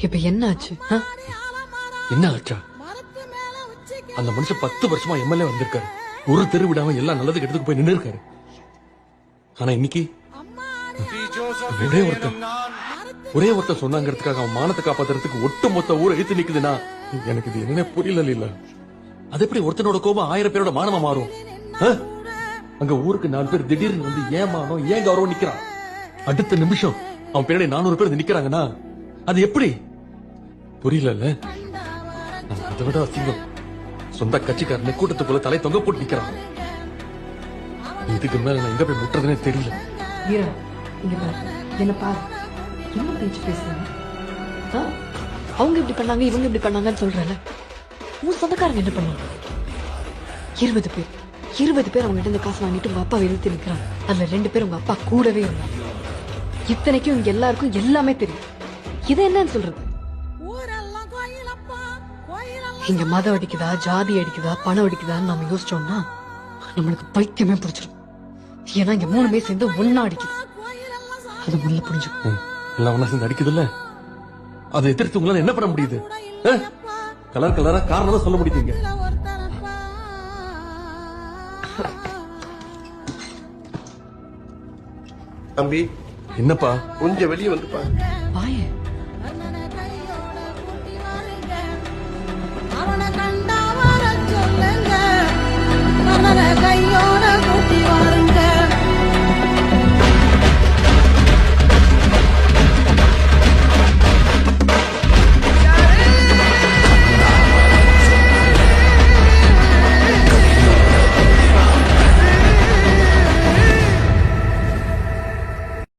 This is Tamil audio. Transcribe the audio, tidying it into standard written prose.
இப்ப என்ன ஆச்சு? என்ன ஆச்சா? அந்த மனுஷன் 10 வருஷமா எம்எல்ஏ வந்திருக்காரு. ஒரு தெரு விடாம எல்லாம் நல்லது கெட்டதுக்கு போய் நின்று இருக்காரு. ஆனா இன்னைக்கு ஒரே ஒருத்தன் சொன்னாங்கிறதுக்காக அவன் மானத்தை காப்பாத்துறதுக்கு ஒட்டுமொத்த ஊரை இழுத்து நிக்குதுன்னா எனக்கு இது என்ன புரியல இல்ல. அது எப்படி ஒருத்தனோட கோபம் 1000 பேரோட மானமா மாறும்? அங்க ஊருக்கு 4 பேர் திடீர்னு வந்து ஏன் மானம் ஏன் கௌரவம் நிக்கிறான். அடுத்த நிமிஷம் அவன் பின்னாடி 400 பேர் நிக்கிறாங்கன்னா அது எப்படி புரியல. அதை விட அசிங்கம் சொந்த கட்சிக்காரனை கூட்டத்துக்குள்ள தலை தொங்க போட்டு நிக்கிறான். இதுக்கு மேல நான் எங்க போய் முட்டுறதுனே தெரியல. வீரா, இங்க பாரு, என்ன பாரு, என்ன பேச்சு பேசுறாங்க? அவங்க இப்படி பண்ணாங்க இவங்க இப்படி பண்ணாங்கன்னு சொல்றேன். உன் சொந்தக்காரங்க என்ன பண்ணாங்க? 20 பேர் அவங்க கிட்ட காசு வாங்கிட்டு உங்க அப்பா எழுத்து நிக்கிறாங்க. அதுல 2 பேர் உங்க அப்பா கூடவே இருந்தாங்க. இத்தனைக்கும் இங்க எல்லாருக்கும் எல்லாமே தெரியும். இது என்னன்னு சொல்றது? இங்க மதம் அடிக்குதா ஜாதி அடிக்குதா பணம் அடிக்குதான்னு நாம யோசிச்சோம்னா நம்மளுக்கு பைத்தியமே பிடிச்சிடும். ஏன்னா இங்க 3 பேர் சேர்ந்து ஒன்னா அடிக்குது. அது முள்ள புரிஞ்சுக்கும். எல்லாம் ஒன்னா சேர்ந்து அடிக்குது இல்ல, அதை எதிர்த்து உங்களால என்ன பண்ண முடியுது? கலர் கலரா காரணம் சொல்ல முடியுதுங்க. தம்பி என்னப்பா கொஞ்சம் வெளியே வந்துப்பா. வாயே